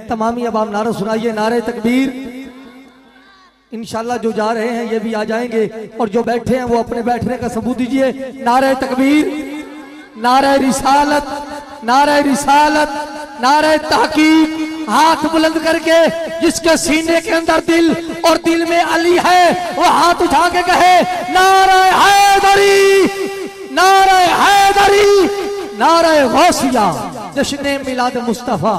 तमामी अब आप नारा सुनाइए, नारे तकबीर। इंशाल्लाह जो जा रहे हैं ये भी आ जाएंगे और जो बैठे हैं वो अपने बैठने का सबूत दीजिए। नारे तकबीर, नारे रिसालत, नारे रिसालत, नारे तहकीक। हाथ बुलंद करके जिसके सीने के अंदर दिल और दिल में अली है वो हाथ उठा के कहे नारे हैदरी, नारे हैदरी, नारे गौसिया। जश्न मिलाद मुस्तफा।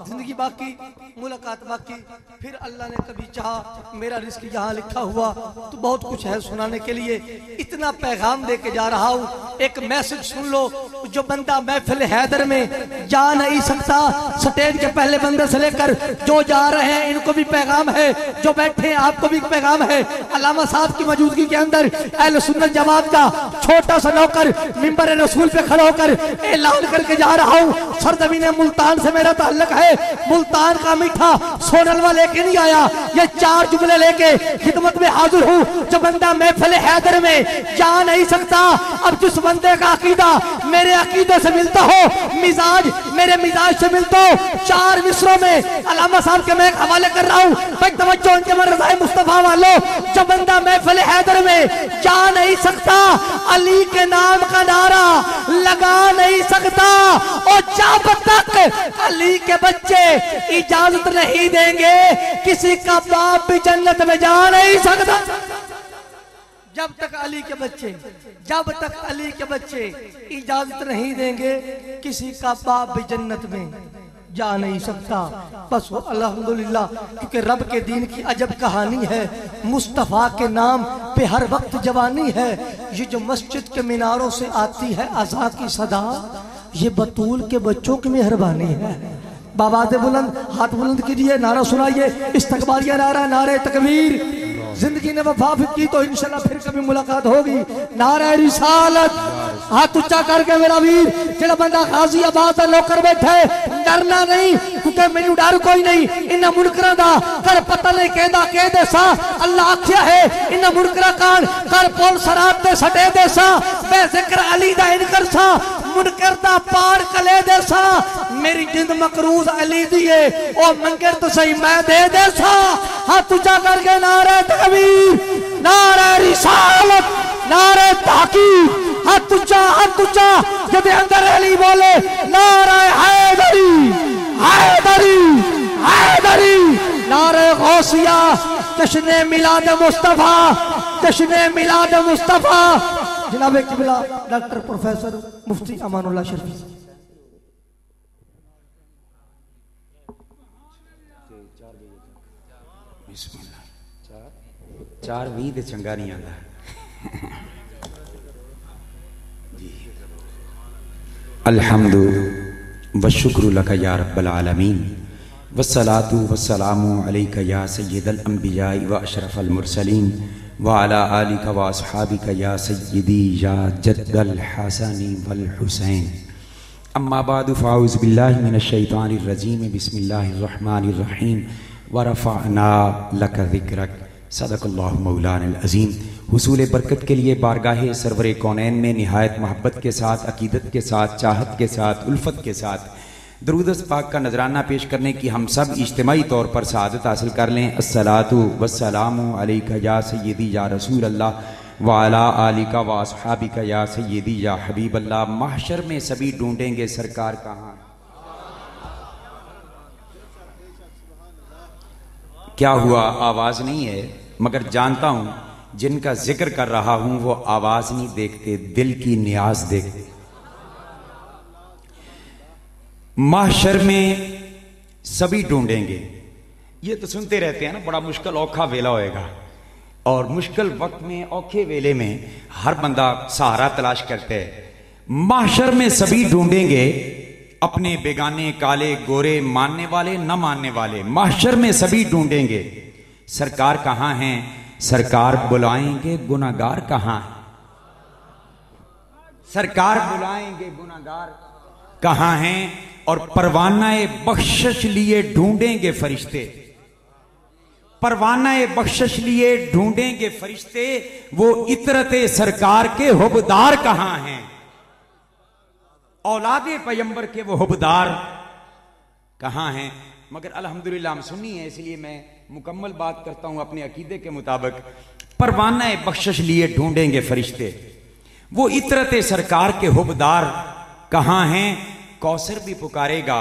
जिंदगी बाकी, मुलाकात बाकी। फिर अल्लाह ने कभी चाहा, मेरा रिस्क यहाँ लिखा हुआ तो बहुत कुछ है सुनाने के लिए। इतना पैगाम दे के जा रहा हूँ, एक मैसेज सुन लो। जो बंदा महफिल हैदर में जा नहीं सकता, स्टेज के पहले बंदे से लेकर जो जा रहे हैं इनको भी पैगाम है, जो बैठे हैं आपको भी पैगाम है। अल्लामा साहब की मौजूदगी के अंदर अहले सुन्नत जमात का छोटा सा नौकर मिंबर रसूल पे खड़ा होकर ऐलान करके जा रहा हूँ, सरजमीन मुल्तान से मेरा ताल्लुक है। मुल्तान का मीठा सोनलवा लेके नहीं आया, ये 4 जुमले लेके खिदमत में हाजिर हूँ। जो बंदा महफिल हैदर में जा नहीं सकता, अब जिस बंदे का अकीदा मेरे अकीदे से मिलता हो, मिजाज मेरे मिजाज से मिलता हो, 4 मिसरों में अल्लामा साहब के मैं एक हवाले कर रहा हूँ। भाई तवज्जो उनके मर्ज़ाए मुस्तफा वालों। जो बंदा महफिल हैदर में जा नहीं सकता, अली के नाम का नारा लगा नहीं सकता, और जब तक अली के बच्चे इजाजत नहीं देंगे किसी का बाप भी जन्नत में जा नहीं सकता। जब तक अली के बच्चे, जब तक अली के बच्चे इजाजत नहीं देंगे किसी का बाप भी जन्नत में जा नहीं सकता। बस वो अल्हम्दुलिल्लाह, क्योंकि रब के दीन की अजब कहानी है। मुस्तफ़ा के नाम पे हर वक्त जवानी है। ये जो मस्जिद के मीनारों से आती है अज़ा की सदा, ये बतूल के बच्चों की मेहरबानी है। बाबा दे बुलंद, हाथ बुलंद कीजिए, नारा सुनाइए, इस्तकबालिया नारा, नारे तकबीर। जिंदगी ने वफा की तो इंशाल्लाह फिर कभी मुलाकात होगी। नारे रिसालत, हाथ ऊंचा करके मेरा वीर। जेड़ा बंदा गाजियाबाद दा नौकर बैठे, डरना नहीं, क्योंकि मैनू डर कोई नहीं। इन्ना मुनकरां दा कर पता नहीं कहदा कह दे सा, अल्लाह आख्या है इन्ना मुनकरा कान कर पोल सरात ते सटे दे सा, मैं जिक्र अली दा इनकर सा, मुनकर दा पार कले दे सा। मेरी जिंद मकरूज अली दी है, ओ मंगर तो सही मैं दे दे सा। हाथ ऊंचा करके नारे तकबीर, नारे रिसालत, नारे तहकीक। हाथ ऊंचा, हाथ ऊंचा, जब अंदर अली बोले नारे हैदरी, हैदरी, हैदरी, नारे गौसिया। जश्न मिलाद मुस्तफा, जश्न मिलाद मुस्तफा। जनाब किबला डॉक्टर प्रोफेसर मुफ्ती अमानुल्लाह शरीफ। चार भी ते चंगा नहीं आता जी। अल्हम्दु व शुक्र लका या रब्बल आलमीन, वस्सलातु वस्सलामु अलैका या सय्यदल अंबिया व अशरफल मुरसलीन, व अला आलिका व अस्हाबिका या सय्यदी या जद्दल हसनी वल हुसैन। अम्मा बादु फ़ाऊज़ु बिल्लाहि मिनश शैतानिर रजीम, बिस्मिल्लाहिर रहमानिर रहीम। व रफ़अना लका ज़िक्रक, सदक़ल्लाहु मौलाना अज़ीम। हुसूल बरकत के लिए बारगाहे सरवरे कौनैन में निहायत मोहब्बत के साथ, अकीदत के साथ, चाहत के साथ, उल्फत के साथ दरूद पाक का नजराना पेश करने की हम सब इज्तिमाई तौर पर सआदत हासिल कर लें। अस्सलातु वस्सलामु अलैका या सय्यदी या रसूल अल्लाह व अला आलिका व अस्हाबिका या सय्यदी या हबीब अल्लाह। महशर में सभी ढूंढेंगे सरकार कहाँ। क्या हुआ, आवाज नहीं है, मगर जानता हूं जिनका जिक्र कर रहा हूं वो आवाज नहीं देखते, दिल की नियाज देखते। महशर में सभी ढूंढेंगे, ये तो सुनते रहते हैं ना, बड़ा मुश्किल औखा वेला होएगा। और मुश्किल वक्त में, औखे वेले में हर बंदा सहारा तलाश करते है। महशर में सभी ढूंढेंगे अपने बेगाने, काले गोरे, मानने वाले न मानने वाले। महशर में सभी ढूंढेंगे सरकार कहां हैं, सरकार बुलाएंगे गुनाहगार कहां है, सरकार बुलाएंगे गुनाहगार कहां हैं। और परवानाए बख्शिश लिए ढूंढेंगे फरिश्ते, परवानाए बख्शिश लिए ढूंढेंगे फरिश्ते। वो इतरते सरकार के हुबदार कहां हैं, औलादे पैगंबर के वो हुबदार कहां हैं। मगर अल्हम्दुलिल्लाह हम सुन्नी है, इसलिए मैं मुकम्मल बात करता हूं अपने अकीदे के मुताबिक। परवाना बख्शिश लिए ढूंढेंगे फरिश्ते, वो इतरत सरकार के हुबदार कहां हैं? कौसर भी पुकारेगा,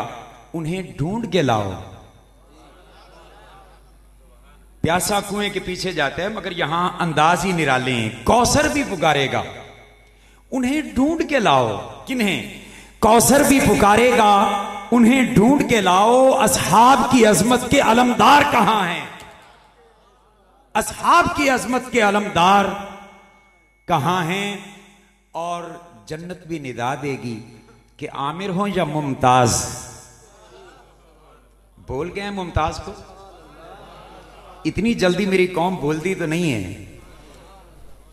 उन्हें ढूंढ के लाओ। प्यासा कुएं के पीछे जाता है, मगर यहां अंदाज ही निराले हैं। कौसर भी पुकारेगा, उन्हें ढूंढ के लाओ। किन्हें? कौसर भी पुकारेगा, उन्हें ढूंढ के लाओ। असहाब की अजमत के अलमदार कहां हैं? असहाब की अजमत के अलमदार कहां हैं? और जन्नत भी निदा देगी कि आमिर हो या मुमताज। बोल गए हैं मुमताज को? इतनी जल्दी मेरी कौम बोलती तो नहीं है।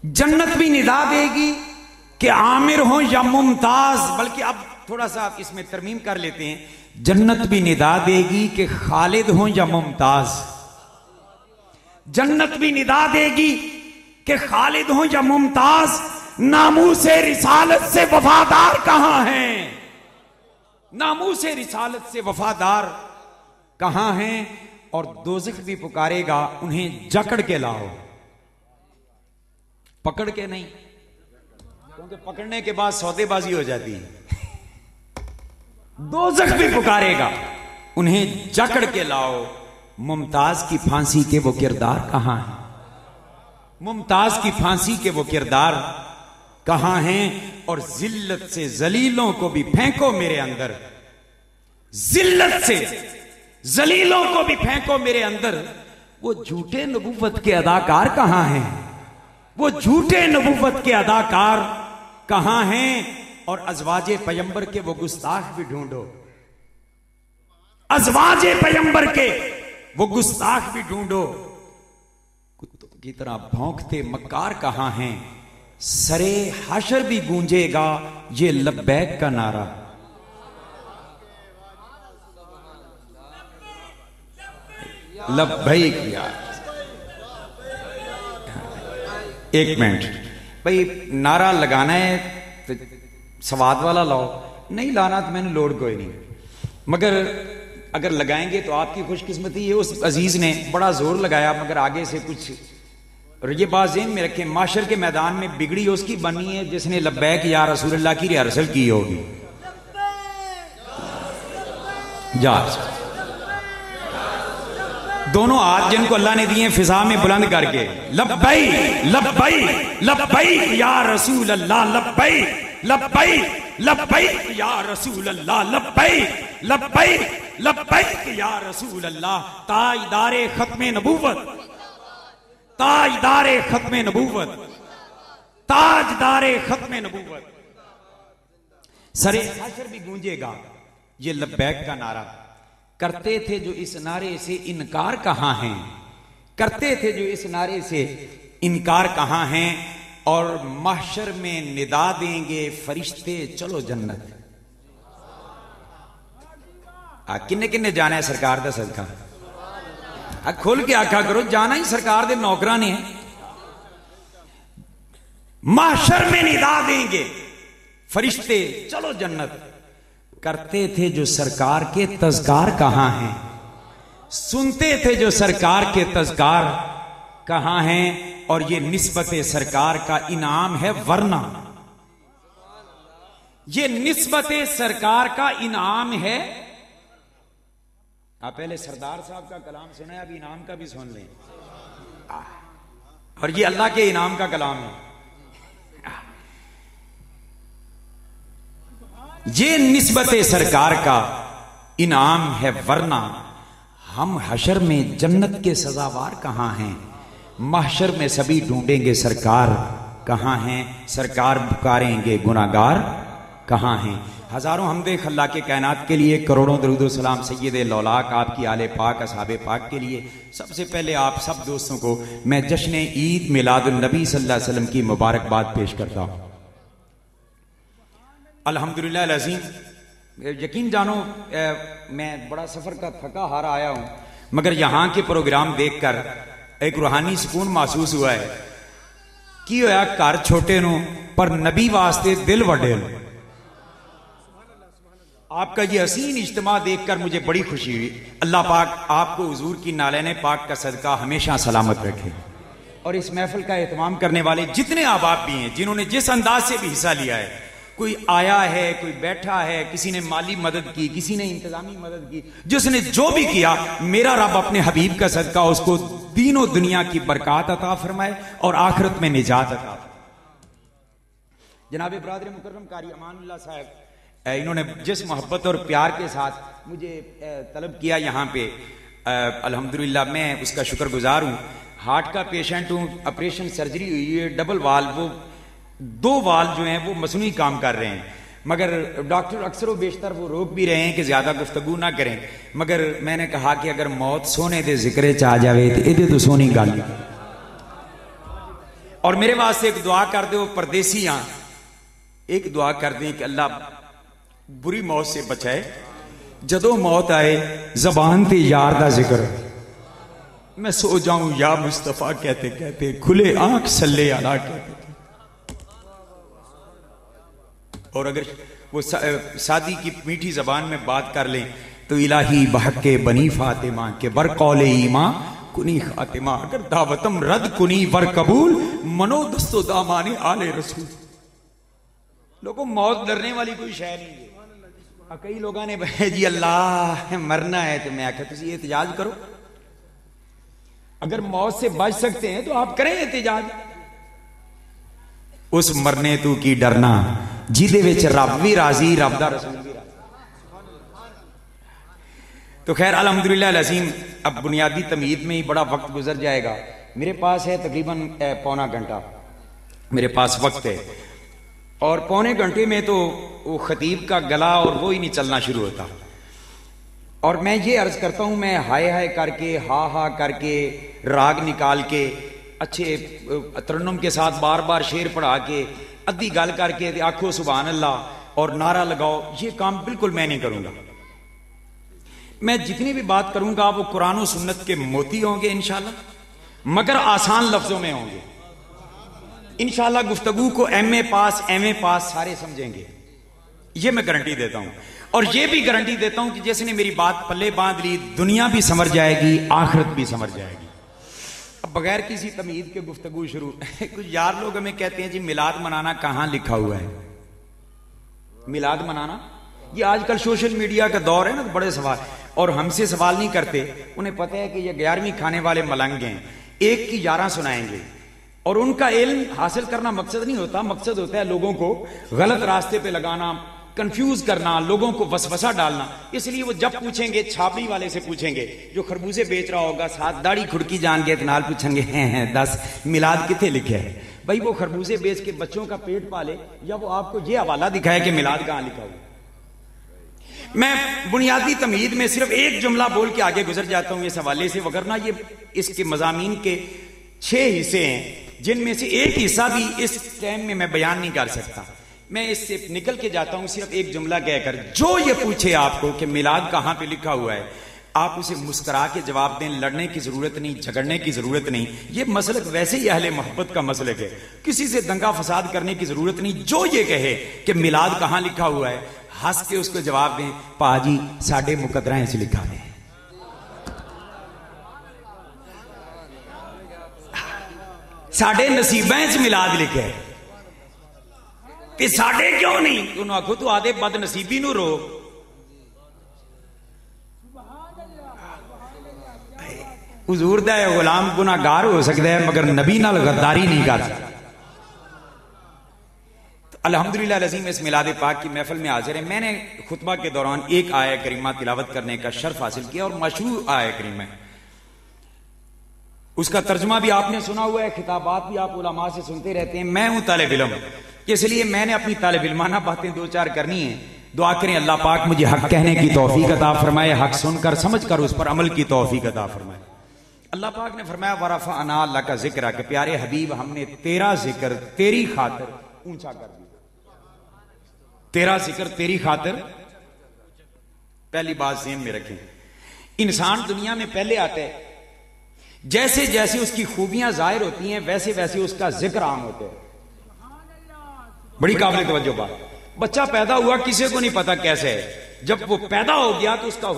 जन्नत भी निदा देगी कि आमिर हो या मुमताज, बल्कि अब थोड़ा सा आप इसमें तरमीम कर लेते हैं। जन्नत भी निदा देगी कि खालिद हो या मुमताज। जन्नत भी निदा देगी कि खालिद हो या मुमताज। नामूसे रिसालत से वफादार कहां हैं? नामूसे रिसालत से वफादार कहां हैं? और दोज़ख भी पुकारेगा, उन्हें जकड़ के लाओ। पकड़ के नहीं, क्योंकि पकड़ने के बाद सौदेबाजी हो जाती है। दोज़ख भी पुकारेगा, उन्हें जकड़ के लाओ। मुमताज की फांसी के वो किरदार कहां हैं? मुमताज की फांसी के वो किरदार कहां हैं? और जिल्लत से जलीलों को भी फेंको मेरे अंदर। जिल्लत से जलीलों को भी फेंको मेरे अंदर। वो झूठे नबूवत के अदाकार कहां हैं? वो झूठे नबूवत के अदाकार कहां हैं? और अजवाजे पैगंबर के वो गुस्ताख भी ढूंढो। अजवाजे पैगंबर के वो गुस्ताख भी ढूंढो। कुत्तों की तरह भौंकते मक्कार कहां हैं? सरे हाशर भी गूंजेगा ये लब्बैक का नारा। लब्बैक यार, एक मिनट भाई, नारा लगाना है तो सवाद वाला लाओ, नहीं लाना तो मैंने लोड कोई नहीं। मगर अगर लगाएंगे तो आपकी खुशकिस्मती है। उस अजीज ने बड़ा जोर लगाया, मगर आगे से कुछ, और ये बात ज़हन में रखें, माशर के मैदान में बिगड़ी उसकी बनी है जिसने लब्बैक या रसूलुल्लाह की रिहर्सल की होगी। जा दोनों हाथ जिनको अल्लाह ने दिए फिजा में बुलंद करके, लब्बै लब्बै लब्बै या रसूल अल्लाह, लब्बै लब्बै लब्बै या रसूल अल्लाह, लब्बै लब्बै लब्बै या रसूल अल्लाह। ताजदारे खत्मे नबूवत, ताजदारे खत्मे नबूवत, ताजदारे खत्मे नबूवत। सरे हाशर भी गूंजेगा ये लब्बैक का नारा। करते थे जो इस नारे से इनकार कहां हैं? करते थे जो इस नारे से इनकार कहां हैं? और महशर में निदा देंगे फरिश्ते, चलो जन्नत। किन्ने किन्ने जाना है सरकार दा सदका? खोल के आखा करो, जाना ही सरकार दे नौकरां ने। महशर में निदा देंगे फरिश्ते, चलो जन्नत। करते थे जो सरकार के तज़कार कहां हैं? सुनते थे जो सरकार के तज़कार कहां हैं? और ये निस्बत सरकार का इनाम है वरना। ये निस्बत सरकार का इनाम है। आप पहले सरदार साहब का कलाम सुना है, अभी इनाम का भी सुन लें। और ये अल्लाह के इनाम का कलाम है। ये निस्बत सरकार का इनाम है वरना। हम हशर में जन्नत के सजावार कहां हैं? महशर में सभी ढूंढेंगे सरकार कहां हैं? सरकार पुकारेंगे गुनाहगार कहां हैं? हजारों हमदे खल्ला के कायनात के लिए, करोड़ों दरूद सलाम सैयदे लौलाक आपकी आले पाक असहाबे पाक के लिए। सबसे पहले आप सब दोस्तों को मैं जश्न ईद मिलादुन नबी सल्लल्लाहु अलैहि वसल्लम की मुबारकबाद पेश करता हूं। अल्हम्दुलिल्लाह अज़ीम, यकीन जानो मैं बड़ा सफर का थका हारा आया हूं, मगर यहां के प्रोग्राम देखकर एक रूहानी सुकून महसूस हुआ है। की होया घर छोटे नो पर नबी वास्ते दिल वड्डे नो। आपका ये हसीन इज्तिमा देखकर मुझे बड़ी खुशी हुई। अल्लाह पाक आपको हुजूर की नालैन पाक का सदका हमेशा सलामत रखे। और इस महफिल का एहतमाम करने वाले जितने अहबाब भी हैं, जिन्होंने जिस अंदाज से भी हिस्सा लिया है, कोई आया है, कोई बैठा है, किसी ने माली मदद की, किसी ने इंतजामी मदद की, जिसने जो भी किया, मेरा रब अपने हबीब का सदका उसको दीनों दुनिया की बरकत अता फरमाए और आखिरत में निजात अता। जनाब बरादर मुकर्रम कारी अमानुल्लाह साहब, इन्होंने जिस मोहब्बत और प्यार के साथ मुझे तलब किया यहाँ पे, अल्हम्दुलिल्लाह मैं उसका शुक्रगुजार हूँ। हार्ट का पेशेंट हूँ, ऑपरेशन सर्जरी हुई है, डबल वाल, वो 2 वाल जो हैं वो मसनूई काम कर रहे हैं, मगर डॉक्टर अक्सर व बेशतर वो रोक भी रहे हैं कि ज्यादा गुफ्तगू ना करें। मगर मैंने कहा कि अगर मौत सोने दे जिक्रे च आ जाए तो ये तो सोनी गल। और मेरे वास्ते एक दुआ कर दो परदेसी, एक दुआ कर दें कि अल्लाह बुरी मौत से बचाए। जदों मौत आए जबान ते यार दा जिक्र, मैं सो जाऊं या मुस्तफा कहते कहते, खुले आंख सल्ले अला कहते। और अगर वो सादी की मीठी जबान में बात कर लें तो इलाही बहके बनी फातिमा के बर कौले ईमा कुनी खातिमा, अगर दावतम रद कुनी वर कबूल मनो दस्तो दामाने आले रसूल। लोगों, मौत डरने वाली कोई शय नहीं है। कई लोगों ने जी अल्लाह मरना है, तो मैं आखिर तुम एहतजाज करो। अगर मौत से बच सकते हैं तो आप करें एहतजाज। उस मरने तू की डरना जिदे विच रब भी राजी, रब दा रसूल भी राजी। तो खैर अल्हम्दुलिल्लाह अज़ीम, अब बुनियादी तमीद में ही बड़ा वक्त गुजर जाएगा। मेरे पास है तकरीबन पौना घंटा मेरे पास वक्त है, और पौने घंटे में तो वो खतीब का गला और वो ही नहीं चलना शुरू होता। और मैं ये अर्ज करता हूं, मैं हाय हाय करके, हा हा करके, राग निकाल के, अच्छे तरन्नुम के साथ बार बार शेर पढ़ा के, अद्धी गल करके आखो सुभान अल्लाह और नारा लगाओ, ये काम बिल्कुल मैं नहीं करूंगा। मैं जितनी भी बात करूंगा वो कुरान और सुन्नत के मोती होंगे इंशाल्लाह, मगर आसान लफ्जों में होंगे इंशाल्लाह। गुफ्तगू को एमए पास सारे समझेंगे, ये मैं गारंटी देता हूं। और ये भी गारंटी देता हूं कि जिसने मेरी बात पल्ले बांध ली, दुनिया भी समझ जाएगी, आखिरत भी समझ जाएगी। अब बगैर किसी तमीद के गुफ्तगू शुरू। कुछ यार लोग हमें कहते हैं जी मिलाद मनाना कहां लिखा हुआ है। मिलाद मनाना, ये आजकल सोशल मीडिया का दौर है ना, तो बड़े सवाल, और हमसे सवाल नहीं करते। उन्हें पता है कि ये 11वीं खाने वाले मलंग हैं, एक की 11 सुनाएंगे। और उनका इल्म हासिल करना मकसद नहीं होता, मकसद होता है लोगों को गलत रास्ते पे लगाना, कंफ्यूज करना, लोगों को वसवसा डालना। इसलिए वो जब पूछेंगे, छाबड़ी वाले से पूछेंगे जो खरबूजे बेच रहा होगा, साथ दाढ़ी खुड़की जान के नाल पूछेंगे, हैं 10 मिलाद किथे लिखे है। भाई वो खरबूजे बेच के बच्चों का पेट पाले, या वो आपको ये हवाला दिखाए कि मिलाद कहां लिखा हुआ। मैं बुनियादी तमीद में सिर्फ एक जुमला बोल के आगे गुजर जाता हूं इस हवाले से, वगरना ये इसके मजामीन के 6 हिस्से हैं, जिनमें से एक हिस्सा भी इस टाइम में मैं बयान नहीं कर सकता। मैं इससे निकल के जाता हूं सिर्फ एक जुमला कहकर, जो ये पूछे आपको कि मिलाद कहां पे लिखा हुआ है, आप उसे मुस्कुरा के जवाब दें। लड़ने की जरूरत नहीं, झगड़ने की जरूरत नहीं। ये मसलक वैसे ही अहले मोहब्बत का मसलक है, किसी से दंगा फसाद करने की जरूरत नहीं। जो ये कहे कि मिलाद कहां लिखा हुआ है, हंस के उसको जवाब दें, पाजी साडे मुकदरा से लिखा है, साडे नसीबां च मिलाद लिखे है, ते साडे क्यों नहीं? उन्होंने आखो तू आदे बद नसीबी नू रो। हुजूर दा गुलाम गुनाहगार हो सकता है, मगर नबी नाल गद्दारी नहीं कर सकता। तो अल्हम्दुलिल्लाह अज़ीम, इस मिलाद पाक की महफिल में हाजिर है। मैंने खुतबा के दौरान एक आया करीमा तिलावत करने का शर्फ हासिल किया, और मशहूर आया करीमा है, उसका तर्जुमा भी आपने सुना हुआ है, खिताबात भी आप उलमा से सुनते रहते हैं। मैं हूं तालिब इल्म, इसलिए मैंने अपनी तालिब इल्माना बातें 2-4 करनी है। दुआ करें अल्लाह पाक मुझे हक कहने की तौफीक अता फरमाए, हक सुनकर समझकर उस पर अमल की तौफीक अता फरमाए। अल्लाह पाक ने फरमाया वरफ़अना लका ज़िक्रा, के प्यारे हबीब हमने तेरा जिक्र तेरी खातिर ऊंचा कर दिया। तेरा जिक्र तेरी खातिर, पहली बात ज़हन में रखें। इंसान दुनिया में पहले आता है, जैसे जैसे उसकी खूबियां जाहिर होती हैं वैसे वैसे उसका जिक्र आम होता है। बड़ी काबिल तवज्जो बात। बच्चा पैदा हुआ, किसी को नहीं पता कैसे है, जब वो पैदा हो गया तो उसका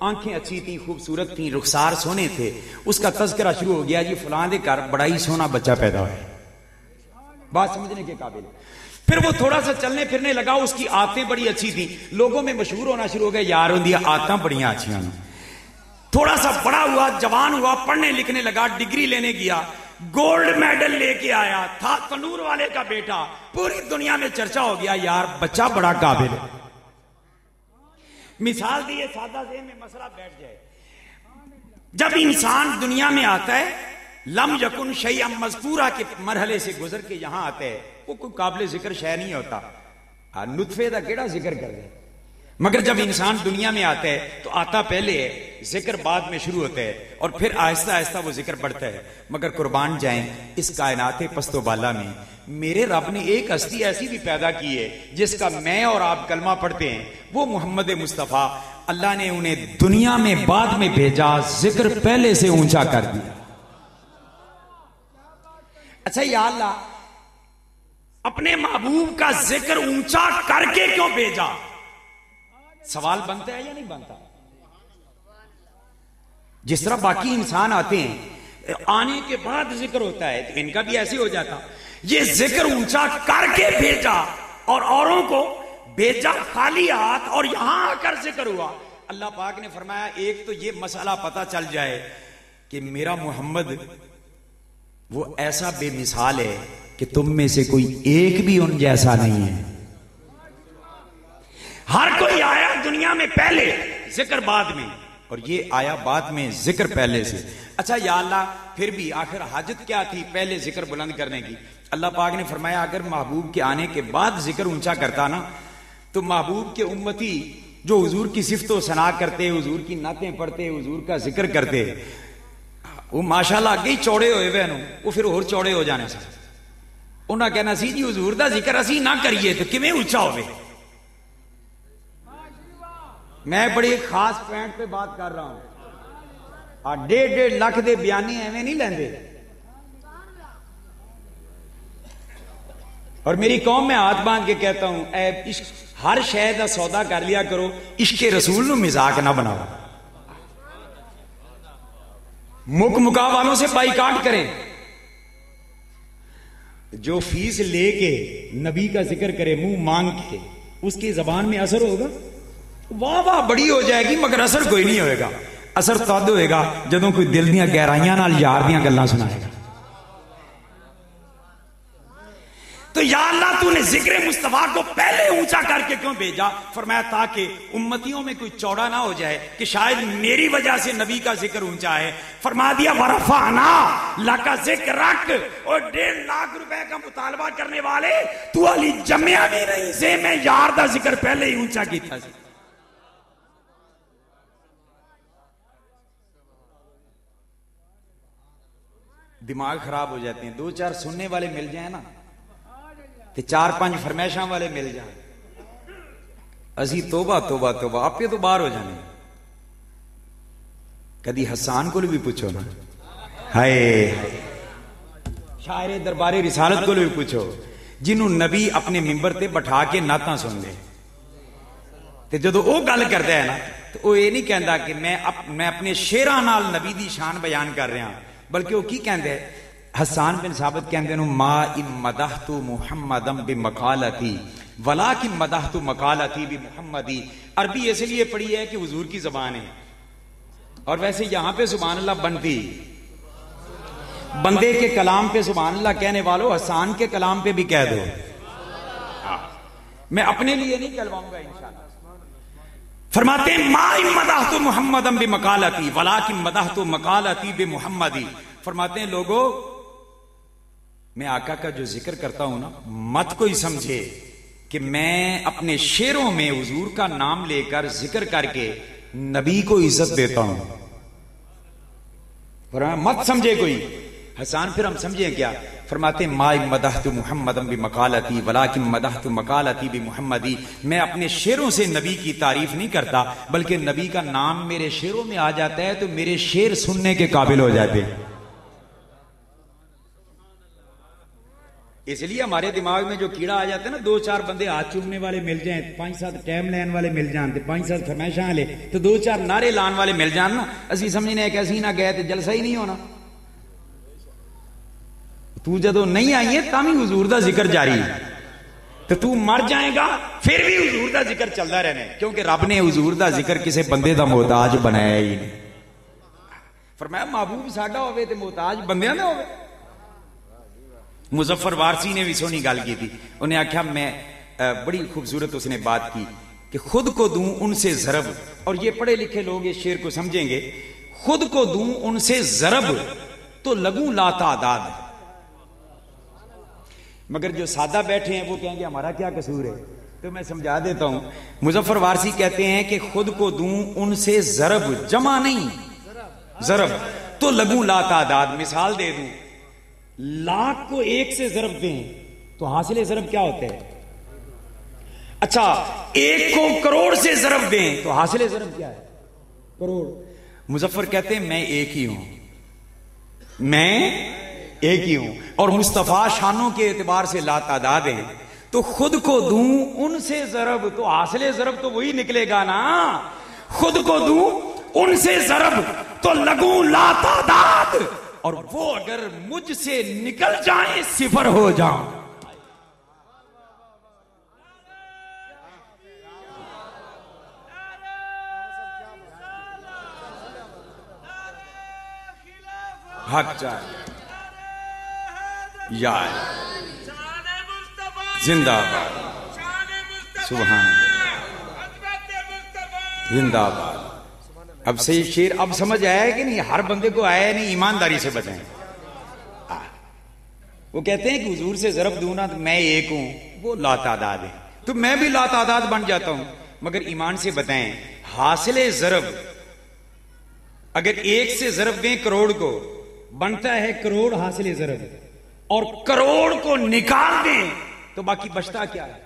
आंखें अच्छी थी, खूबसूरत थी, रुखसार सोने थे, उसका तज़किरा शुरू हो गया, जी फलां दे घर बड़ा ही सोना बच्चा पैदा है। बात समझने के काबिल। फिर वो थोड़ा सा चलने फिरने लगा, उसकी आदतें बड़ी अच्छी थी, लोगों में मशहूर होना शुरू हो गया, यार उनकी आदतें बड़ियां अच्छी। थोड़ा सा बड़ा हुआ, जवान हुआ, पढ़ने लिखने लगा, डिग्री लेने गया, गोल्ड मेडल लेके आया था, तनूर वाले का बेटा, पूरी दुनिया में चर्चा हो गया, यार बच्चा बड़ा काबिल है। मिसाल दिए सादा से में मसला बैठ जाए, जब इंसान दुनिया में आता है, लम यकुन शैअम मज़कूरा के मरहले से गुजर के यहां आता है, वो कोई काबिल जिक्र शय नहीं होता। नुतफे का केड़ा जिक्र कर दे, मगर जब इंसान दुनिया में आता है तो आता पहले है, जिक्र बाद में शुरू होता है, और फिर आहिस्ता आहिस्ता वो जिक्र बढ़ता है। मगर कुर्बान जाएं, इस कायनात पस्तो बाला में मेरे रब ने एक हस्ती ऐसी भी पैदा की है जिसका मैं और आप कलमा पढ़ते हैं, वो मोहम्मद मुस्तफ़ा। अल्लाह ने उन्हें दुनिया में बाद में भेजा, जिक्र पहले से ऊंचा कर दिया। अच्छा या अल्लाह, अपने महबूब का जिक्र ऊंचा करके क्यों भेजा? सवाल बनता है या नहीं बनता? जिस तरह बाकी इंसान आते हैं, आने के बाद जिक्र होता है, तो इनका भी ऐसे हो जाता। ये जिक्र ऊंचा करके भेजा और औरों को भेजा खाली हाथ, और यहां आकर जिक्र हुआ। अल्लाह पाक ने फरमाया, एक तो ये मसला पता चल जाए कि मेरा मोहम्मद वो ऐसा बेमिसाल है कि तुम में से कोई एक भी उन जैसा नहीं है। हर कोई आया दुनिया में पहले, जिक्र बाद में, और ये आया बाद में, जिक्र पहले से। अच्छा या अल्लाह, फिर भी आखिर हाजत क्या थी पहले जिक्र बुलंद करने की? अल्लाह पाक ने फरमाया, अगर महबूब के आने के बाद जिक्र ऊंचा करता ना, तो महबूब के उम्मती जो हुजूर की सिफ्त व सना करते, हुजूर की नातें पढ़ते, हुजूर का जिक्र करते, वो माशाल्लाह अगे ही चौड़े होए वे नु, वो फिर और चौड़े हो जाने से उन्हें कहना सी, जी हुजूर दा जिक्र असी ना करिए तो किवें ऊंचा होवे। मैं बड़ी खास पॉइंट पे बात कर रहा हूं। 1.5 लाख दे बयाने एवं नहीं लेंदे। और मेरी कौम में हाथ बांध के कहता हूं, ऐ इश्क हर शय दा सौदा कर लिया करो, इश्के रसूल नु मजाक ना बनाओ। मुक मुका वालों से बाइकाट करें। जो फीस लेके नबी का जिक्र करे मुंह मांग के, उसकी जबान में असर होगा, वाह वाह बड़ी हो जाएगी, मगर असर कोई नहीं होएगा। असर तद होएगा जदों कोई दिल दियां गहराइयां नाल यार दियां गल्लां सुनाएगा। तो या अल्लाह, तूने जिक्र मुस्तफा को पहले ऊंचा करके क्यों भेजा? फरमाया ताकि उम्मतियों में कोई चौड़ा ना हो जाए कि शायद मेरी वजह से नबी का जिक्र ऊंचा है। फरमा दिया, वरफाना लका जिक्रक, और 1.5 लाख रुपए का मुतालबा करने वाले तू अली जम्मिया भी नहीं से, मैं यार दा जिक्र पहले ही ऊंचा किया। दिमाग खराब हो जाते हैं। 2-4 सुनने वाले मिल जाए ना, तो 4-5 फरमाइशां वाले मिल जाए, असी तोबा तोबा तोबा आपे तो बाहर हो जाने। कदी हसान को भी पूछो ना, हाय शायरे दरबारे रिसालत को भी पूछो, जिन्हों नबी अपने मिंबर ते बैठा के नाता सुन ले, ते जदों वो गल करता है ना, तो वो ये नहीं कहता कि मैं अपने शेरां नाल नबी दी शान बयान कर रहा, बल्कि वो की कहते हैं, हसान बिन साबित कहते हैं, मा इम मदहतु मुहम्मदम बि मकालती वला कि मदहतु मकालती बि मुहम्मदी। अरबी इसलिए पढ़ी है कि हुजूर की जबान है, और वैसे यहां पे सुभान अल्लाह बनती, बंदे के कलाम पे सुभान अल्लाह कहने वालों, हसान के कलाम पे भी कह दो। मैं अपने लिए नहीं कहलवाऊंगा इंशाअल्लाह। फरमाते हैं, मा इम मदहतु मुहम्मदम बि मकालती वला कि मदहतु मकालती बि मुहम्मदी। फरमाते हैं, लोगों मैं आका का जो जिक्र करता हूं ना, मत कोई समझे कि मैं अपने शेरों में हुजूर का नाम लेकर जिक्र करके नबी को इज्जत देता हूं, मत समझे कोई। हसान फिर हम समझे क्या? फरमाते माई मदहतु मुहम्मदम बि मकालती वलाकिन मदहतु मकालती बि मुहम्मदी। मैं अपने शेरों से नबी की तारीफ नहीं करता, बल्कि नबी का नाम मेरे शेरों में आ जाता है तो मेरे शेर सुनने के काबिल हो जाते हैं। इसलिए हमारे दिमाग में जो कीड़ा आ जाता है ना, 2-4 बंदे हाथ चूमने वाले मिल जाएं, 5-7 टाइम लैन वाले मिल जान, 5-7 फरमाइशां वाले, तो 2-4 नारे लान वाले मिल जान ना, असी समझने कि असी ना गए तो जलसा ही नहीं होना। तू जदों नहीं आई है तां भी हुजूर दा जिक्र जारी है, तो तू मर जाएगा फिर भी हुजूर दा जिक्र चलता रहना है, क्योंकि रब ने हुजूर दा जिक्र किसी बंदे दा मोहताज बनाया ही नहीं। फरमाया महबूब साडा होवे ते मोहताज बंदियां दा होवे। मुजफ्फर वारसी ने भी सोनी गल की थी, उन्हें आख्या, मैं बड़ी खूबसूरत उसने बात की कि खुद को दूं उनसे जरब, और ये पढ़े लिखे लोग इस शेर को समझेंगे, खुद को दूं उनसे जरब तो लगूं लातादाद, मगर जो सादा बैठे हैं वो कहेंगे हमारा क्या कसूर है। तो मैं समझा देता हूं, मुजफ्फर वारसी कहते हैं कि खुद को दूं उनसे जरब, जमा नहीं जरब, तो लगूं लातादाद। मिसाल दे दूं, लाख को 1 से जरब दें तो हासिल जरब क्या होता है? अच्छा, 1 को करोड़ से जरब दें तो हासिल जरब क्या है? करोड़। मुजफ्फर कहते हैं मैं एक ही हूं, मैं एक ही हूं, और मुस्तफा शानों के एतबार से लातादाद है, तो खुद को दूं उनसे जरब तो हासिल जरब तो वही निकलेगा ना। खुद को दूं उनसे जरब तो लगूं लातादाद, और वो अगर मुझसे निकल जाए सिफर हो जाऊं। हक चाहिए यार, जिंदाबाद, सुभान जिंदाबाद। अब से शेर अब समझ आया कि नहीं? हर बंदे को आया नहीं, ईमानदारी से बताएं। वो कहते हैं कि हुजूर से जरब दूं ना तो मैं एक हूं, वो लातादाद है, तो मैं भी लातादाद बन जाता हूं। मगर ईमान से बताएं, हासिले जरब अगर 1 से जरब दें करोड़ को, बनता है करोड़ हासिले जरब, और करोड़ को निकाल दें तो बाकी बचता क्या है?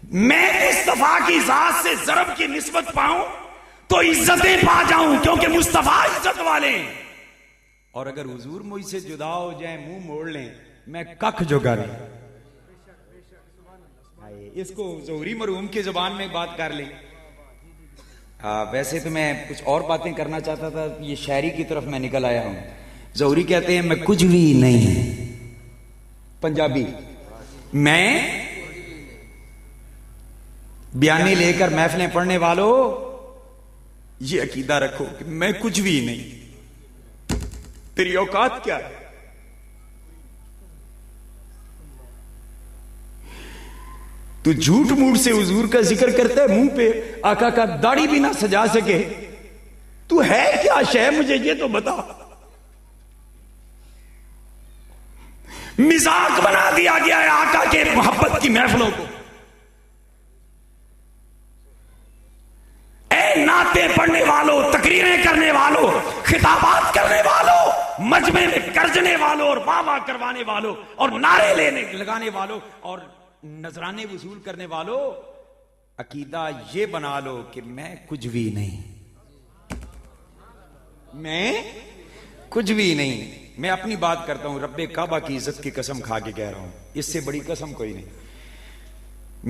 मैं मुस्तफा की जात से जरब की निस्बत पाऊं तो इज्जतें पा जाऊं, क्योंकि मुस्तफा इज्जत वाले हैं। और अगर हुजूर मुझसे जुदा हो जाए, मुंह मोड़ लें, मैं कख जोगा नहीं। इसको ज़ोहरी मरहूम की जुबान में बात कर लें। वैसे तो मैं कुछ और बातें करना चाहता था, ये शायरी की तरफ मैं निकल आया हूं। ज़ोहरी कहते हैं मैं कुछ भी नहीं, पंजाबी, मैं बयानी लेकर महफिलें पढ़ने वालों ये अकीदा रखो कि मैं कुछ भी नहीं। तेरी औकात क्या है? तू झूठ मूठ से हुजूर का जिक्र करता है, मुंह पे आका का दाढ़ी भी ना सजा सके, तू है क्या शय? मुझे ये तो बता। मिजाक बना दिया गया है आका के मोहब्बत की महफिलों को। नाते पढ़ने वालों, तकरीरें करने वालों, खिताबात करने वालों, मजमे में गर्जने वालों और वाह वाह करवाने वालों और नारे लेने लगाने वालों और नजराने वसूल करने वालों, अकीदा ये बना लो कि मैं कुछ भी नहीं, मैं कुछ भी नहीं। मैं अपनी बात करता हूं, रब्बे काबा की इज्जत की कसम खा के कह रहा हूं, इससे बड़ी कसम कोई नहीं।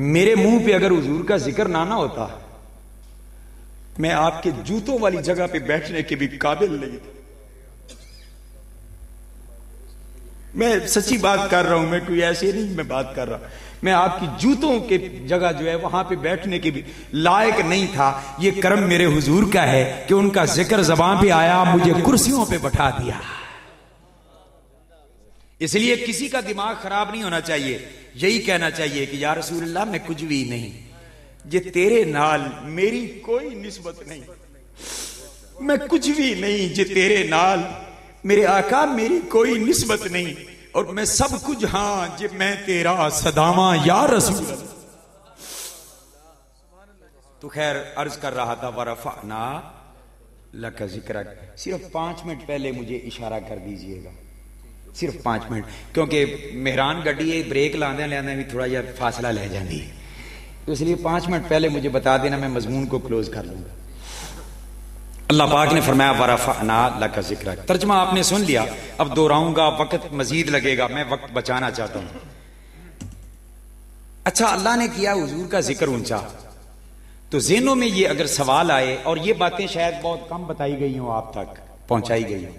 मेरे मुंह पे अगर हुजूर का जिक्र ना होता, मैं आपके जूतों वाली जगह पे बैठने के भी काबिल नहीं था। मैं सच्ची बात कर रहा हूं, मैं कोई ऐसे नहीं मैं बात कर रहा, मैं आपकी जूतों के जगह जो है वहां पे बैठने के भी लायक नहीं था। ये कर्म मेरे हुजूर का है कि उनका जिक्र ज़बान पे आया, मुझे कुर्सियों पे बैठा दिया। इसलिए किसी का दिमाग खराब नहीं होना चाहिए, यही कहना चाहिए कि या रसूलल्लाह मैं कुछ भी नहीं, जे तेरे नाल मेरी कोई निस्बत नहीं, मैं कुछ भी नहीं जे तेरे नाल मेरे आका मेरी कोई निस्बत नहीं, और मैं सब कुछ हां जे मैं तेरा सदावा या रसूल। तो खैर अर्ज कर रहा था, वरफअना लका जिक्रक। सिर्फ 5 मिनट पहले मुझे इशारा कर दीजिएगा, सिर्फ 5 मिनट, क्योंकि मेहरान गड्डी ब्रेक लांदे लांदे भी थोड़ा जिहा फासला ले जाती है, तो इसलिए 5 मिनट पहले मुझे बता देना, मैं मजमून को क्लोज कर लूंगा। अल्लाह पाक ने फरमाया वरफ़अना लका ज़िक्रक। तर्जुमा आपने सुन लिया, अब दोहराऊंगा, वक्त मजीद लगेगा, मैं वक्त बचाना चाहता हूं। अच्छा, अल्लाह ने किया हुजूर का जिक्र ऊंचा, तो ज़हनों में ये अगर सवाल आए, और ये बातें शायद बहुत कम बताई गई हो, आप तक पहुंचाई गई हो,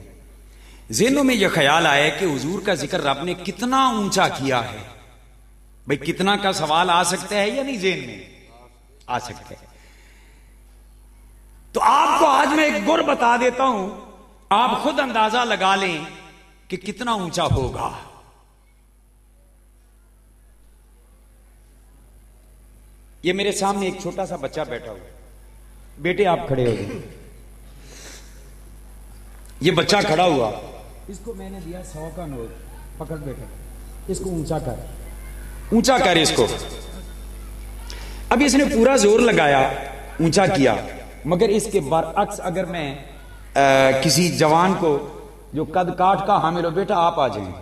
ज़हनों में यह ख्याल आया कि हुजूर का जिक्र रब ने कितना ऊंचा किया है। भाई कितना का सवाल आ सकता है या नहीं, ज़हन में आ सकता है। तो आपको आज मैं एक गुर बता देता हूं, आप खुद अंदाजा लगा लें कि कितना ऊंचा होगा। ये मेरे सामने एक छोटा सा बच्चा बैठा हुआ, बेटे आप खड़े हो गए, ये बच्चा खड़ा हुआ, इसको मैंने दिया 100 का नोट, पकड़ बेटा, इसको ऊंचा कर इसको। अब इसने पूरा जोर लगाया, ऊंचा किया, मगर इसके बरअक्स अगर मैं किसी जवान को जो कद काठ का हामिल हो, बेटा आप आ जाएं,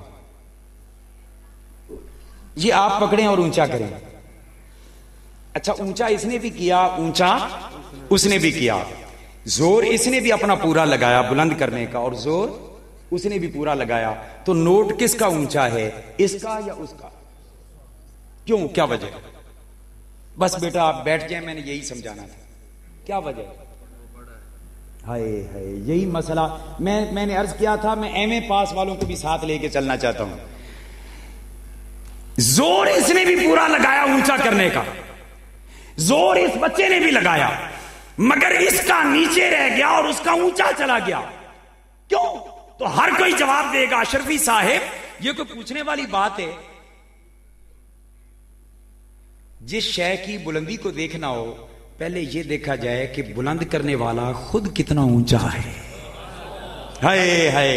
ये आप पकड़ें और ऊंचा करें। अच्छा, ऊंचा इसने भी किया, ऊंचा उसने भी किया, जोर इसने भी अपना पूरा लगाया बुलंद करने का, और जोर उसने भी पूरा लगाया, तो नोट किसका ऊंचा है, इसका या उसका? क्यों, क्या वजह? बस बेटा आप बैठ जाएं, मैंने यही समझाना था। क्या वजह? हाय हाय, यही मसला मैंने अर्ज किया था, मैं एमए पास वालों को भी साथ लेके चलना चाहता हूं। जोर इसने भी पूरा लगाया ऊंचा करने का, जोर इस बच्चे ने भी लगाया, मगर इसका नीचे रह गया और उसका ऊंचा चला गया। क्यों? तो हर कोई जवाब देगा, अशरफी साहेब ये कोई पूछने वाली बात है? जिस शय की बुलंदी को देखना हो, पहले यह देखा जाए कि बुलंद करने वाला खुद कितना ऊंचा है। हाय हाय,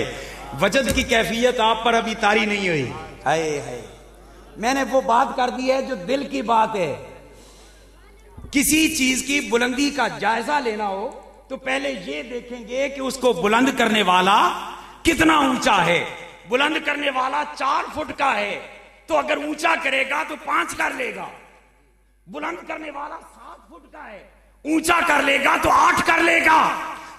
वजद की कैफियत आप पर अभी तारी नहीं हुई। हाय हाय, मैंने वो बात कर दी है जो दिल की बात है। किसी चीज की बुलंदी का जायजा लेना हो तो पहले ये देखेंगे कि उसको बुलंद करने वाला कितना ऊंचा है। बुलंद करने वाला 4 फुट का है, तो अगर ऊंचा करेगा तो 5 कर लेगा। बुलंद करने वाला 7 फुट का है, ऊंचा कर लेगा तो 8 कर लेगा।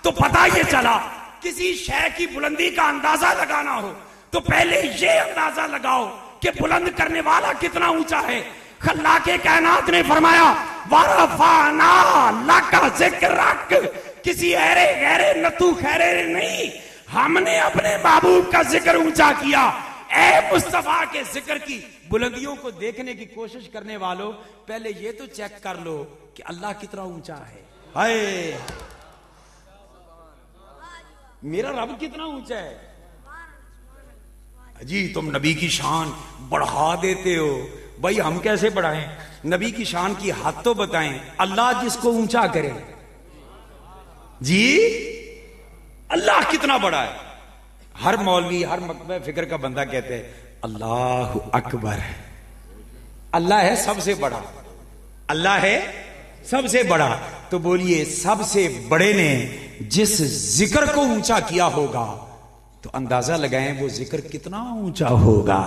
तो पता ये चला, किसी शय की बुलंदी का अंदाजा लगाना हो तो पहले ये अंदाजा लगाओ कि बुलंद करने वाला कितना ऊंचा है। खल्लाके कायनात ने फरमाया वरफ़अना लका ज़िक्रक, किसी ऐरे गैरे नतू खैरे नहीं, हमने अपने महबूब का जिक्र ऊंचा किया। ए मुस्तफा के जिक्र की बुलंदियों को देखने की कोशिश करने वालों, पहले ये तो चेक कर लो कि अल्लाह कितना ऊंचा है। हाय, मेरा रब कितना ऊंचा है। जी तुम नबी की शान बढ़ा देते हो। भाई हम कैसे बढ़ाएं? नबी की शान की हद तो बताएं। अल्लाह जिसको ऊंचा करे, जी अल्लाह कितना बड़ा है। हर मौलवी, हर मकतब फिक्र का बंदा कहते हैं अल्लाह अकबर, अल्लाह है सबसे बड़ा, अल्लाह है सबसे बड़ा। तो बोलिए, सबसे बड़े ने जिस जिक्र को ऊंचा किया होगा तो अंदाजा लगाएं वो जिक्र कितना ऊंचा होगा।